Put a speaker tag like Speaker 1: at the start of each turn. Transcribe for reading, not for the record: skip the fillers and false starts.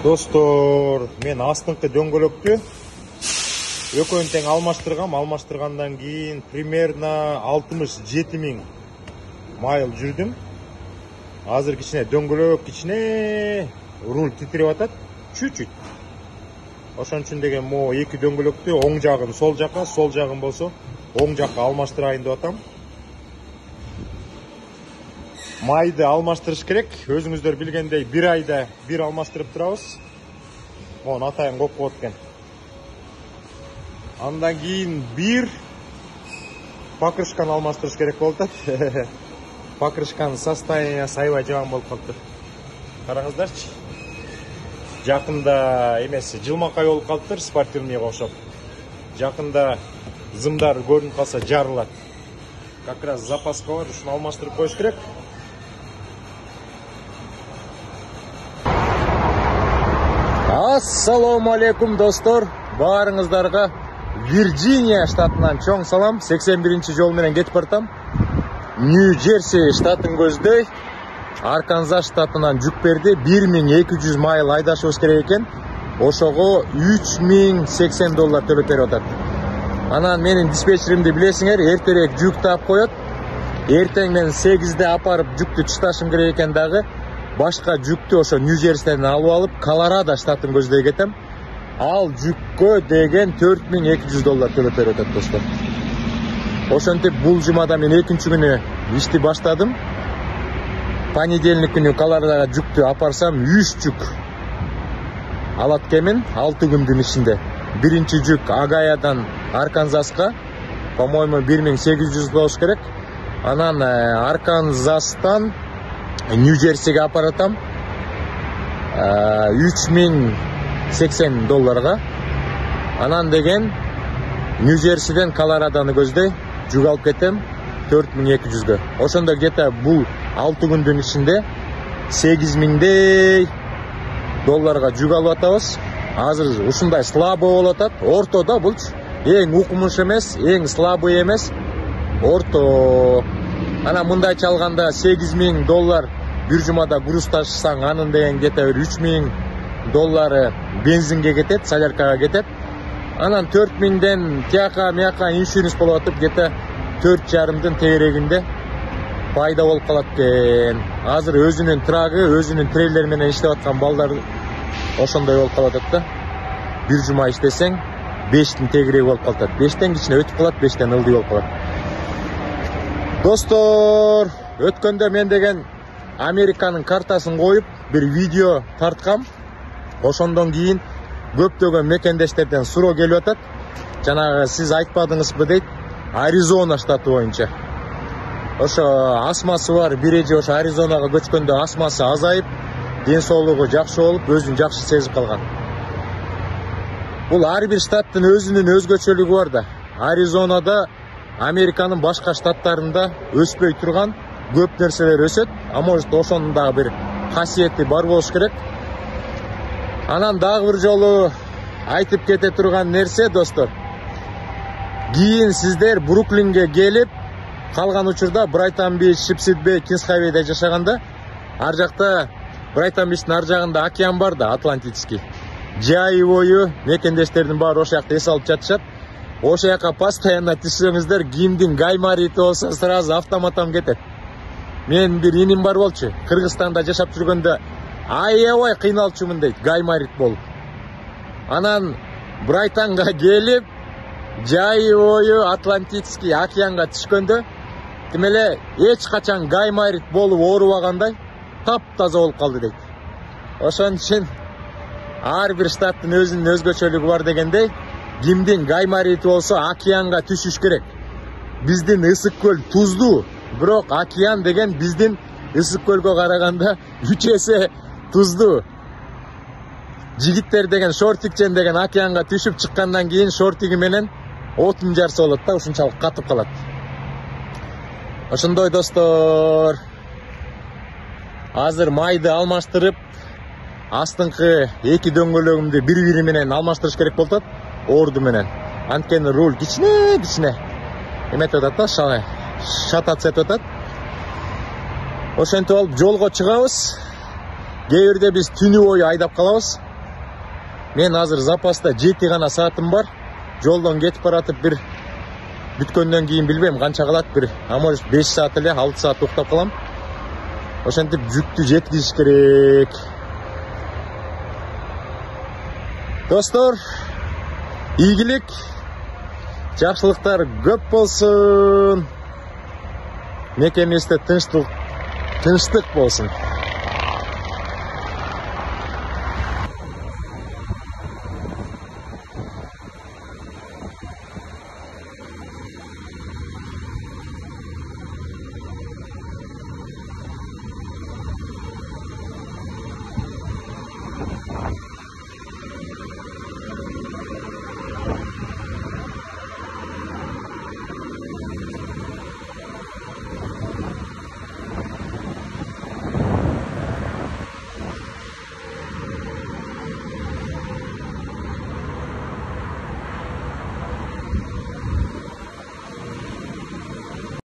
Speaker 1: Достор, мен астыңкы дөңгөлөктү экөөнү тең алмаштыргам. Алмаштыргандан кийин примерно 67 000 майыл жүрдүм. Азыр кичине дөңгөлөк, кичине руль титирип атат, чуть-чуть. Ошон үчүн деген мо эки дөңгөлөктү оң жагын сол жакка, сол жагын болсо оң жакка алмаштырайын деп атам. Майды алмаштырыш керек. Өзүңүздөр билгендей, бир айда бир алмаштырып турабыз. Монун атайын коп коет экен. Андан кийин бир покрышканы алмаштырыш керек болуп атат. Покрышканын состояниясы аябай жаман болуп калыптыр. Караңыздарчы. Жакында эмеси жылмакай болуп калыптыр, спортивныйга окшоп. Жакында зымдар көрүнүп калса жарылат. Как раз запаска бар, ушуну алмаштырып коюш керек. Ассаламу алейкум, достор. Баарыңыздарга Вирджиния штатынан чоң салам. 81-чи жол менен кетип баратам. Нью-Джерси штатын көздөй. Арканзас штатынан жүк берди. 1200 майыл айдашыбыз керек экен. Ошого $3080 төлөп берип атат. Анан менин диспетчеримди билесиңер, эртерээк жүк таап коет. Эртең мен 8-де апарып жүктү чышташым керек экен дагы. Башка жүктү ошо Нью-Джерсиден алып алып, Колорадо штатын көздөй кетем. Ал жүккө деген $4200 төлөп берип атат, достор. Ошентип бул жумада мен экинчи күнү ишти баштадым. Понедельник күнү Колорадога жүктү апарсам 3 жүк алат экенмин 6 күндүн ичинде. Биринчи жүк Агаядан Арканзаска, по-моему, 1800 болуш керек. Анан Арканзастан Нью-Джерсиге апаратам $3080. Анан деген Нью-Джерсиден Колорадоны көздөй жүк алып кетем 4200-гө. Ошондо где-то бул 6 күндүн ичинде $8000 жүк алып атабыз. Азыр ушундай слабый болуп атат. Ортодо булчу. Эң укмуш эмес, эң слабый эмес. Орто. Ана мындай чалганда $8000 бир жумада груз ташысаң, анын деген где-то $3000 бензинге кетет, соляркага кетет. Анан 4000ден тияка мияка иншуренс болуп атып, где-то 4,5-дын тегерегинде пайда болуп калат экен. Азыр өзүнүн трагы, өзүнүн трейлер менен иштеп аткан балдар ошондой болуп калат да. Бир жума иштесең, 5-тин тегереги болуп калат. 5-тен кичине өтүп калат, 5-тен ылдый болуп калат. Достор, өткөндө мен деген Американын картасын коюп, бир видео тарткам. Ошондон кийин көптөгөн мекендештерден суроо келип атат. Жанагы сиз айтпадыңызбы дейт, Аризона штаты боюнча. Ошо астмасы бар биреji ошо Аризонага көчкөндө астмасы азайып, ден соолугу жакшы болуп, өзүн жакшы сезип калган. Бул ар бир штаттын өзүнүн өзгөчөлүгү бар да. Аризонада Американын башка штаттарында өспөй турган көп нерселер өсөт, а может ошонун дагы бир касиети бар болуш керек. Анан дагы бир жолу айтып кете турган нерсе, достор. Кийин сиздер Бруклинге келип, калган учурда Брайтон-Бич, Шипсид-Бей, Кингс-Хайвейде жашаганда, ар жакта Брайтон-Бичтин ар жагында океан бар да, Атлантический. Жайы бою мекендештердин баары ошол жакта эс алып жатышат. Ошол жака постоянно түшсөңүздөр, кимдин гаймарити болсо сразу автоматом кетет. Мен бир иним бар болчу, Кыргызстанда жашап жүргөндө аябай кыйналчумун дейт, гаймарит болуп. Анан Брайтонго келип, жайы бою Атлантический океанга түшкөндө, тимеле эч качан гаймарит болуп оорубагандай таптаза болуп калды дейт. Ошон үчүн ар бир штаттын өзүнүн өзгөчөлүгү бар дегендей, кимдин гаймарити болсо океанга түшүш керек. Биздин ысык көл туздуу, бирок океан деген биздин ысык көлгө караганда 3 эсе туздуу. Жигиттер деген шортикчен деген океанга түшүп чыккандан кийин шортиги менен отун жарса болот да, ушунчалык катып калат. Ошондой, достор. Азыр майды алмаштырып, астыңкы эки дөңгөлөгүмдү бири-бири менен алмаштырыш керек болуп атат, орду менен. Анткени руль кичине эметип атат да, шататься этип атат. Ошентип алып жолго чыгабыз. Кээ бирде биз түнү бою айдап калабыз. Мен азыр запаста 7 гана саатым бар. Жолдон кетип баратып бир бүткөндөн кийин билбейм канча калат, бир может 5 саат эле 6 саат уктап калам. Ошентип жүктү жеткизиш керек. Достор, ийгилик, жакшылыктар көп болсун. Мекемибизде тынчтык болсун.